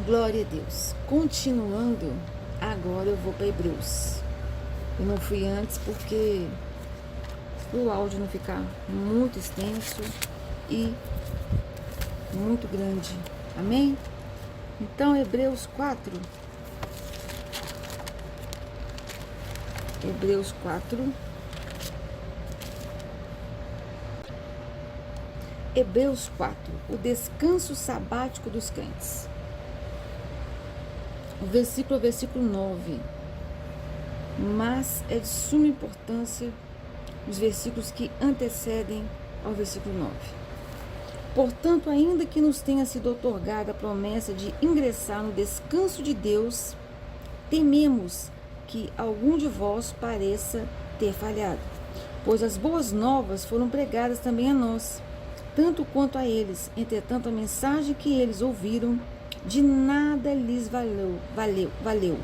Glória a Deus. Continuando, agora eu vou para Hebreus. Eu não fui antes porque o áudio não ficar muito extenso e muito grande. Amém? Então, Hebreus 4. Hebreus 4. Hebreus 4. O descanso sabático dos crentes. O versículo 9. Mas é de suma importância os versículos que antecedem ao versículo 9. Portanto, ainda que nos tenha sido outorgada a promessa de ingressar no descanso de Deus, tememos que algum de vós pareça ter falhado, pois as boas novas foram pregadas também a nós, tanto quanto a eles. Entretanto, a mensagem que eles ouviram de nada lhes valeu,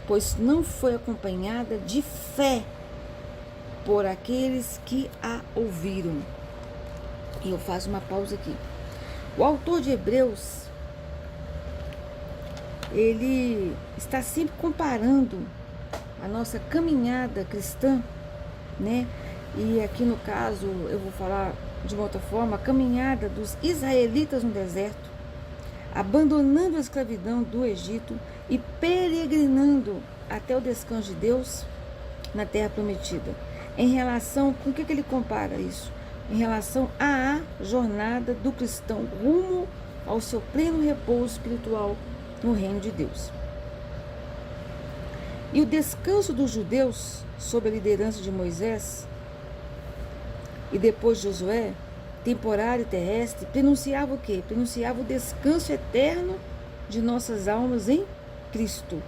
pois não foi acompanhada de fé por aqueles que a ouviram. E eu faço uma pausa aqui. O autor de Hebreus, ele está sempre comparando a nossa caminhada cristã, né? E aqui no caso, eu vou falar de uma outra forma, a caminhada dos israelitas no deserto, abandonando a escravidão do Egito e peregrinando até o descanso de Deus na terra prometida. Em relação, com o que ele compara isso? Em relação à jornada do cristão rumo ao seu pleno repouso espiritual no reino de Deus. E o descanso dos judeus, sob a liderança de Moisés e depois de Josué, temporário e terrestre, prenunciava o quê? Prenunciava o descanso eterno de nossas almas em Cristo.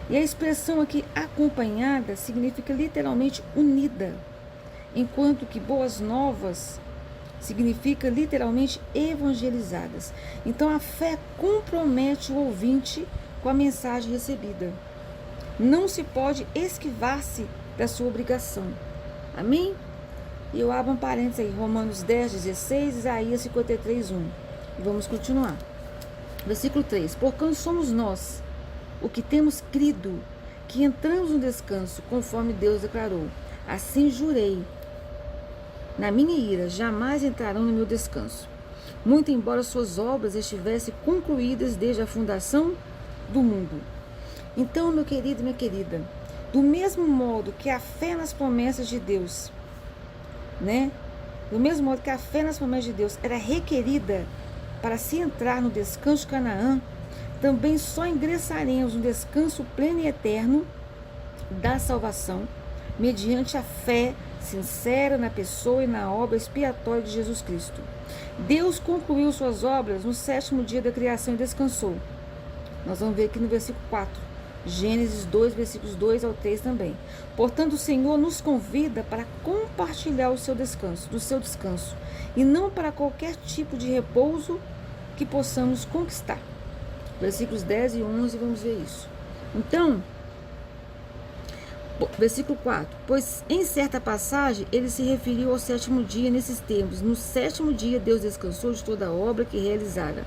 E a expressão aqui acompanhada significa literalmente unida, enquanto que boas novas significa literalmente evangelizadas. Então a fé compromete o ouvinte com a mensagem recebida. Não se pode esquivar-se da sua obrigação. Amém? E eu abro um parênteses aí, Romanos 10, 16, Isaías 53, 1. E vamos continuar. Versículo 3. Porquanto somos nós, o que temos crido, que entramos no descanso, conforme Deus declarou. Assim jurei, na minha ira, jamais entrarão no meu descanso. Muito embora suas obras estivessem concluídas desde a fundação do mundo. Então, meu querido e minha querida, do mesmo modo que a fé nas promessas de Deus, né? Do mesmo modo que a fé nas promessas de Deus era requerida para se entrar no descanso de Canaã, também só ingressaremos no descanso pleno e eterno da salvação, mediante a fé sincera na pessoa e na obra expiatória de Jesus Cristo. Deus concluiu suas obras no 7º dia da criação e descansou. Nós vamos ver aqui no versículo 4. Gênesis 2, versículos 2 ao 3 também. Portanto, o Senhor nos convida para compartilhar do seu descanso, e não para qualquer tipo de repouso que possamos conquistar. Versículos 10 e 11, vamos ver isso. Então, versículo 4. Pois em certa passagem ele se referiu ao 7º dia nesses termos. No 7º dia Deus descansou de toda a obra que realizara.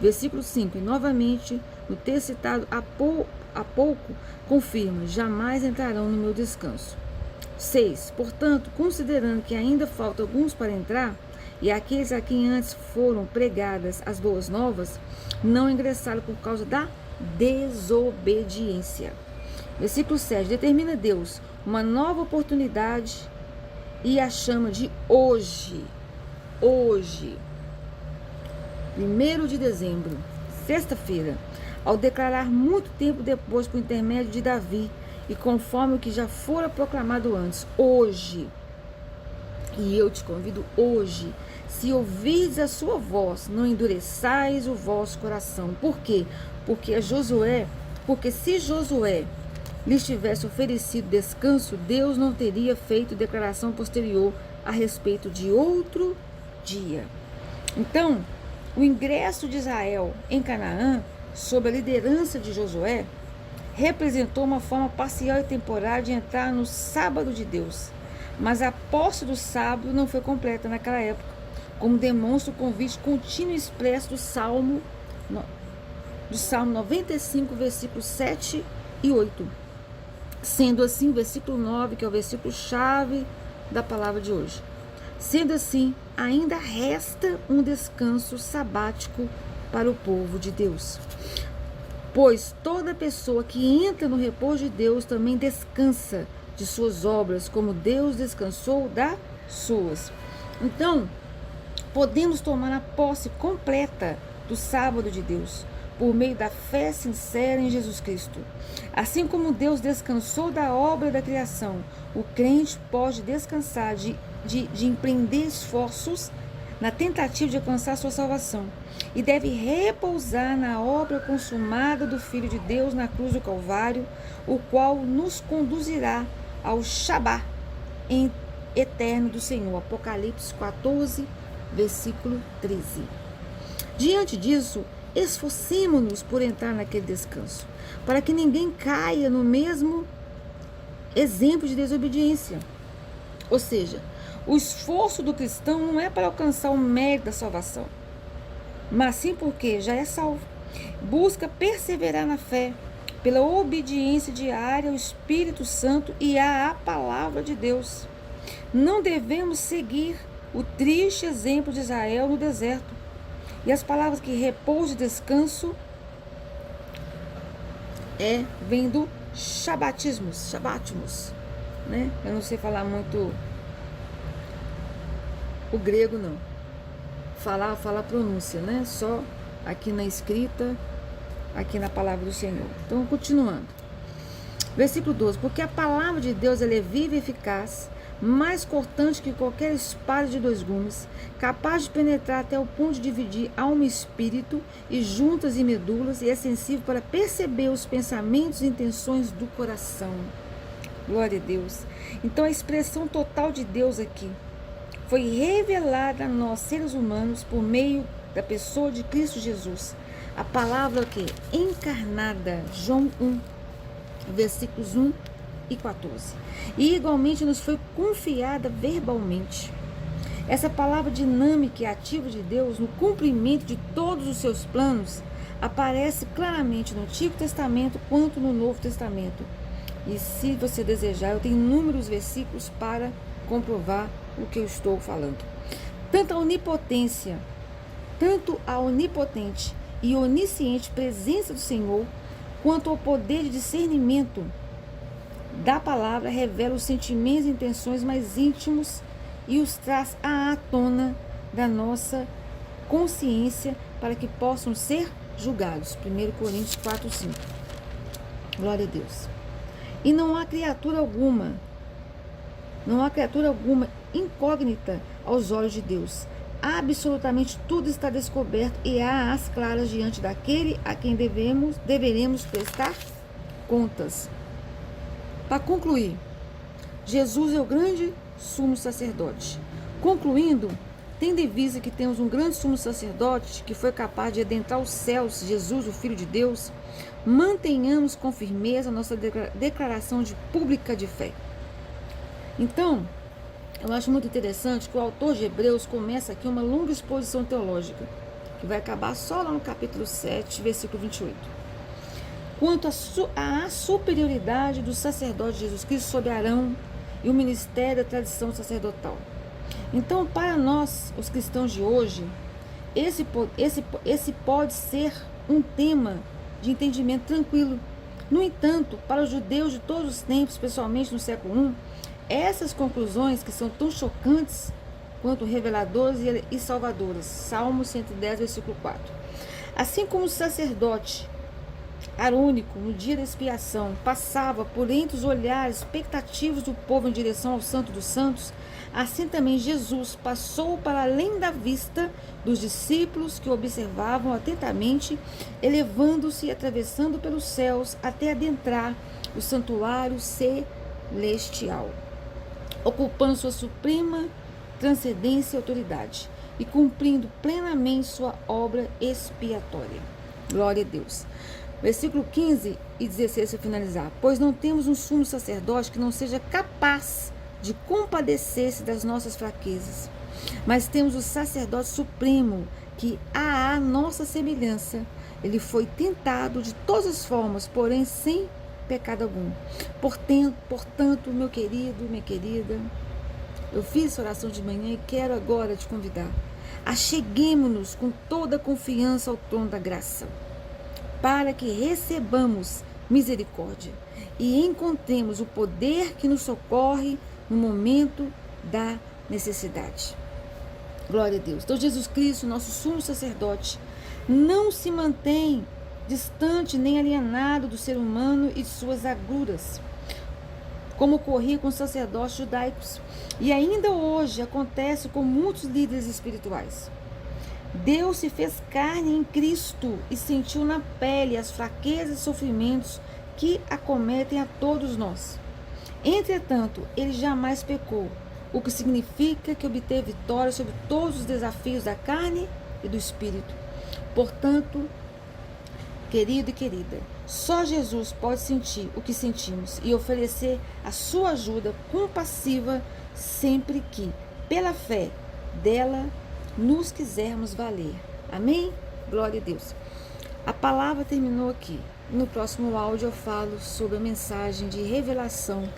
Versículo 5. E novamente, no texto citado há pouco, confirma: jamais entrarão no meu descanso. 6. Portanto, considerando que ainda faltam alguns para entrar, e aqueles a quem antes foram pregadas as boas novas, não ingressaram por causa da desobediência. Versículo 7. Determina Deus uma nova oportunidade e a chama de hoje. Hoje. 1º de dezembro, sexta-feira, ao declarar muito tempo depois por intermédio de Davi, e conforme o que já fora proclamado antes, hoje. E eu te convido hoje, se ouvirdes a sua voz, não endureçais o vosso coração. Por quê? Porque se Josué lhes tivesse oferecido descanso, Deus não teria feito declaração posterior a respeito de outro dia. Então, o ingresso de Israel em Canaã, sob a liderança de Josué, representou uma forma parcial e temporária de entrar no sábado de Deus. Mas a posse do sábado não foi completa naquela época, como demonstra o convite contínuo e expresso do Salmo do Salmo 95, versículos 7 e 8. Sendo assim, o versículo 9, que é o versículo chave da palavra de hoje. Sendo assim, ainda resta um descanso sabático para o povo de Deus. Pois toda pessoa que entra no repouso de Deus também descansa de suas obras, como Deus descansou das suas. Então, podemos tomar a posse completa do sábado de Deus, por meio da fé sincera em Jesus Cristo. Assim como Deus descansou da obra da criação, o crente pode descansar de empreender esforços na tentativa de alcançar sua salvação e deve repousar na obra consumada do Filho de Deus na cruz do Calvário, o qual nos conduzirá ao Shabá eterno do Senhor. Apocalipse 14, versículo 13. Diante disso, esforcemo-nos por entrar naquele descanso, para que ninguém caia no mesmo exemplo de desobediência. Ou seja, o esforço do cristão não é para alcançar o mérito da salvação, mas sim porque já é salvo. Busca perseverar na fé, pela obediência diária ao Espírito Santo e à palavra de Deus. Não devemos seguir o triste exemplo de Israel no deserto. E as palavras que repouso e descanso vem do shabatismos, né? Eu não sei falar muito o grego, não. Falar a pronúncia, né? Só aqui na escrita, aqui na palavra do Senhor. Então, continuando. Versículo 12. Porque a palavra de Deus ela é viva e eficaz, mais cortante que qualquer espada de 2 gumes, capaz de penetrar até o ponto de dividir alma e espírito, e juntas e medulas, e é sensível para perceber os pensamentos e intenções do coração. Glória a Deus. Então, a expressão total de Deus aqui foi revelada a nós, seres humanos, por meio da pessoa de Cristo Jesus. A palavra que encarnada, João 1, versículos 1 e 14. E igualmente nos foi confiada verbalmente. Essa palavra dinâmica e ativa de Deus no cumprimento de todos os seus planos aparece claramente no Antigo Testamento quanto no Novo Testamento. E se você desejar, eu tenho inúmeros versículos para comprovar o que eu estou falando. Tanto a onipotente e onisciente presença do Senhor, quanto ao poder de discernimento da palavra, revela os sentimentos e intenções mais íntimos e os traz à tona da nossa consciência para que possam ser julgados. 1 Coríntios 4, 5. Glória a Deus. E não há criatura alguma incógnita aos olhos de Deus. Absolutamente tudo está descoberto e há as claras diante daquele a quem deveremos prestar contas. Para concluir, Jesus é o grande sumo sacerdote. Concluindo, tendo em vista que temos um grande sumo sacerdote que foi capaz de adentrar os céus, Jesus, o Filho de Deus, mantenhamos com firmeza a nossa declaração pública de fé. Então, eu acho muito interessante que o autor de Hebreus começa aqui uma longa exposição teológica, que vai acabar só lá no capítulo 7, versículo 28. Quanto à superioridade do sacerdote de Jesus Cristo sobre Arão e o ministério da tradição sacerdotal. Então, para nós, os cristãos de hoje, esse pode ser um tema de entendimento tranquilo. No entanto, para os judeus de todos os tempos, especialmente no século I, essas conclusões que são tão chocantes quanto reveladoras e salvadoras. Salmo 110, versículo 4. Assim como o sacerdote arônico, no dia da expiação, passava por entre os olhares expectativos do povo em direção ao Santo dos Santos, assim também Jesus passou para além da vista dos discípulos que o observavam atentamente, elevando-se e atravessando pelos céus até adentrar o santuário celestial, ocupando sua suprema transcendência e autoridade e cumprindo plenamente sua obra expiatória. Glória a Deus. Versículo 15 e 16 para finalizar. Pois não temos um sumo sacerdote que não seja capaz de compadecer-se das nossas fraquezas, mas temos o sacerdote supremo que à nossa semelhança ele foi tentado de todas as formas, porém sem pecado algum. Portanto, meu querido, minha querida, eu fiz essa oração de manhã e quero agora te convidar. Acheguemo-nos com toda a confiança ao trono da graça, para que recebamos misericórdia e encontremos o poder que nos socorre no momento da necessidade. Glória a Deus. Então, Jesus Cristo, nosso sumo sacerdote, não se mantém distante nem alienado do ser humano e de suas agruras, como ocorria com os sacerdotes judaicos. E ainda hoje acontece com muitos líderes espirituais. Deus se fez carne em Cristo e sentiu na pele as fraquezas e sofrimentos que acometem a todos nós. Entretanto, ele jamais pecou, o que significa que obteve vitória sobre todos os desafios da carne e do espírito. Portanto, querido e querida, só Jesus pode sentir o que sentimos e oferecer a sua ajuda compassiva sempre que, pela fé dela, nos quisermos valer. Amém? Glória a Deus. A palavra terminou aqui. No próximo áudio eu falo sobre a mensagem de revelação